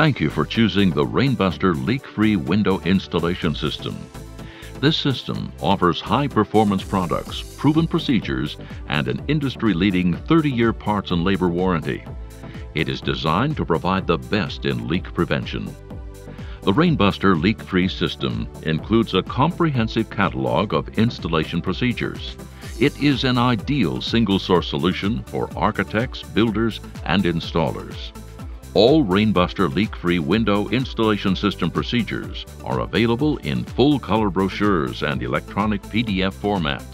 Thank you for choosing the Rainbuster leak-free window installation system. This system offers high-performance products, proven procedures, and an industry-leading 30-year parts and labor warranty. It is designed to provide the best in leak prevention. The Rainbuster leak-free system includes a comprehensive catalog of installation procedures. It is an ideal single-source solution for architects, builders, and installers. All Rainbuster leak-free window installation system procedures are available in full-color brochures and electronic PDF format.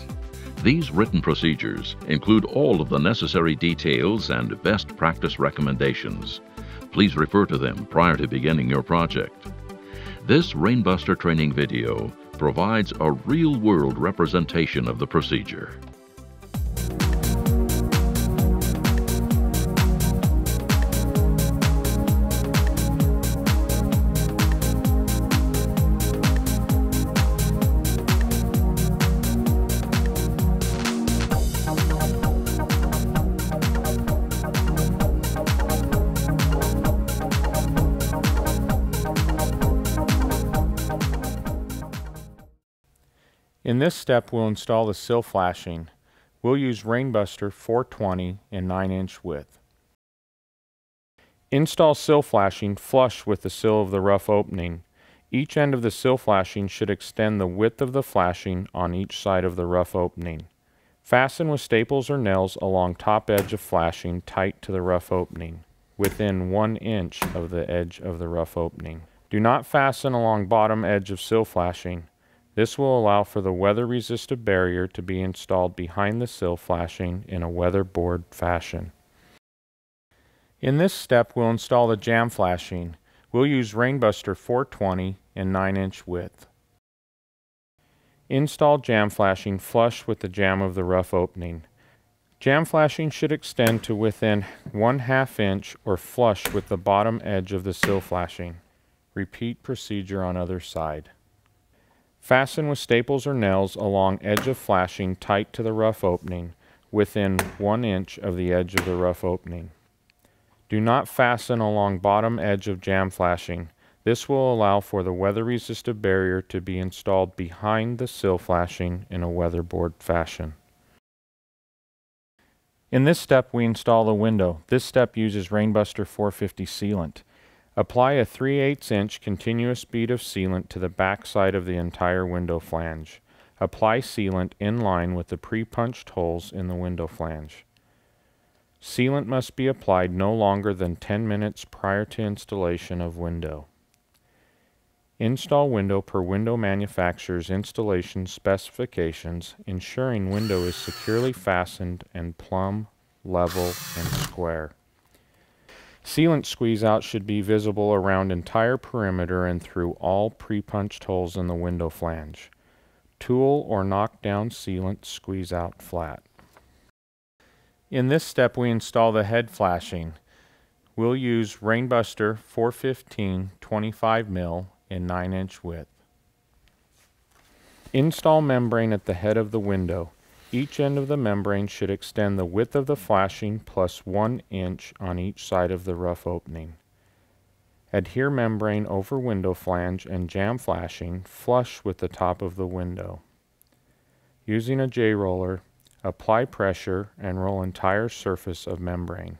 These written procedures include all of the necessary details and best practice recommendations. Please refer to them prior to beginning your project. This Rainbuster training video provides a real-world representation of the procedure. In this step, we'll install the sill flashing. We'll use Rainbuster 420 in 9-inch width. Install sill flashing flush with the sill of the rough opening. Each end of the sill flashing should extend the width of the flashing on each side of the rough opening. Fasten with staples or nails along top edge of flashing tight to the rough opening, within 1 inch of the edge of the rough opening. Do not fasten along bottom edge of sill flashing. This will allow for the weather-resistant barrier to be installed behind the sill flashing in a weatherboard fashion. In this step, we'll install the jamb flashing. We'll use Rainbuster 420 in 9-inch width. Install jamb flashing flush with the jamb of the rough opening. Jamb flashing should extend to within 1/2 inch or flush with the bottom edge of the sill flashing. Repeat procedure on other side. Fasten with staples or nails along edge of flashing tight to the rough opening, within 1 inch of the edge of the rough opening. Do not fasten along bottom edge of jamb flashing. This will allow for the weather-resistant barrier to be installed behind the sill flashing in a weatherboard fashion. In this step, we install the window. This step uses Rainbuster 450 sealant. Apply a 3/8 inch continuous bead of sealant to the back side of the entire window flange. Apply sealant in line with the pre-punched holes in the window flange. Sealant must be applied no longer than 10 minutes prior to installation of window. Install window per window manufacturer's installation specifications, ensuring window is securely fastened and plumb, level, and square. Sealant squeeze-out should be visible around entire perimeter and through all pre-punched holes in the window flange. Tool or knock-down sealant squeeze-out flat. In this step, we install the head flashing. We'll use Rainbuster 415 25 mil in 9-inch width. Install membrane at the head of the window. Each end of the membrane should extend the width of the flashing plus 1 inch on each side of the rough opening. Adhere membrane over window flange and jamb flashing flush with the top of the window. Using a J-roller, apply pressure and roll entire surface of membrane.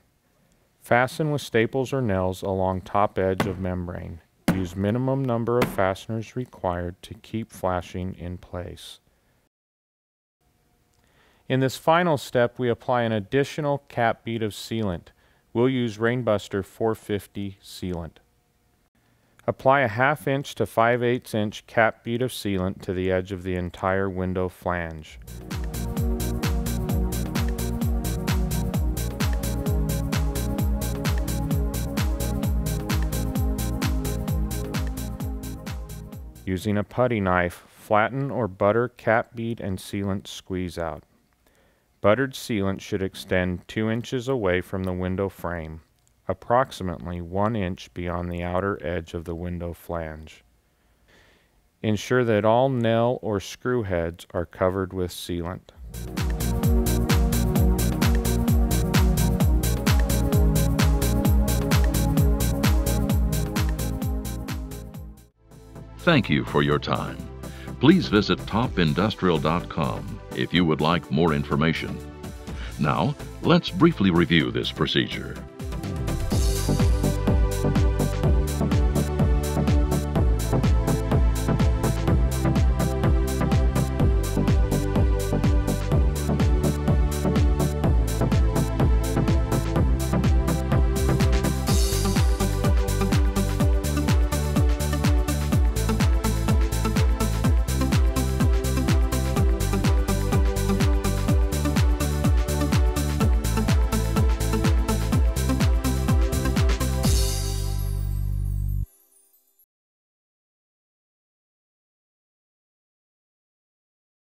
Fasten with staples or nails along top edge of membrane. Use minimum number of fasteners required to keep flashing in place. In this final step, we apply an additional cap bead of sealant. We'll use Rainbuster 450 sealant. Apply a 1/2 inch to 5/8 inch cap bead of sealant to the edge of the entire window flange. Using a putty knife, flatten or butter cap bead and sealant squeeze out. Buttered sealant should extend 2 inches away from the window frame, approximately 1 inch beyond the outer edge of the window flange. Ensure that all nail or screw heads are covered with sealant. Thank you for your time. Please visit topindustrial.com if you would like more information. Now, let's briefly review this procedure.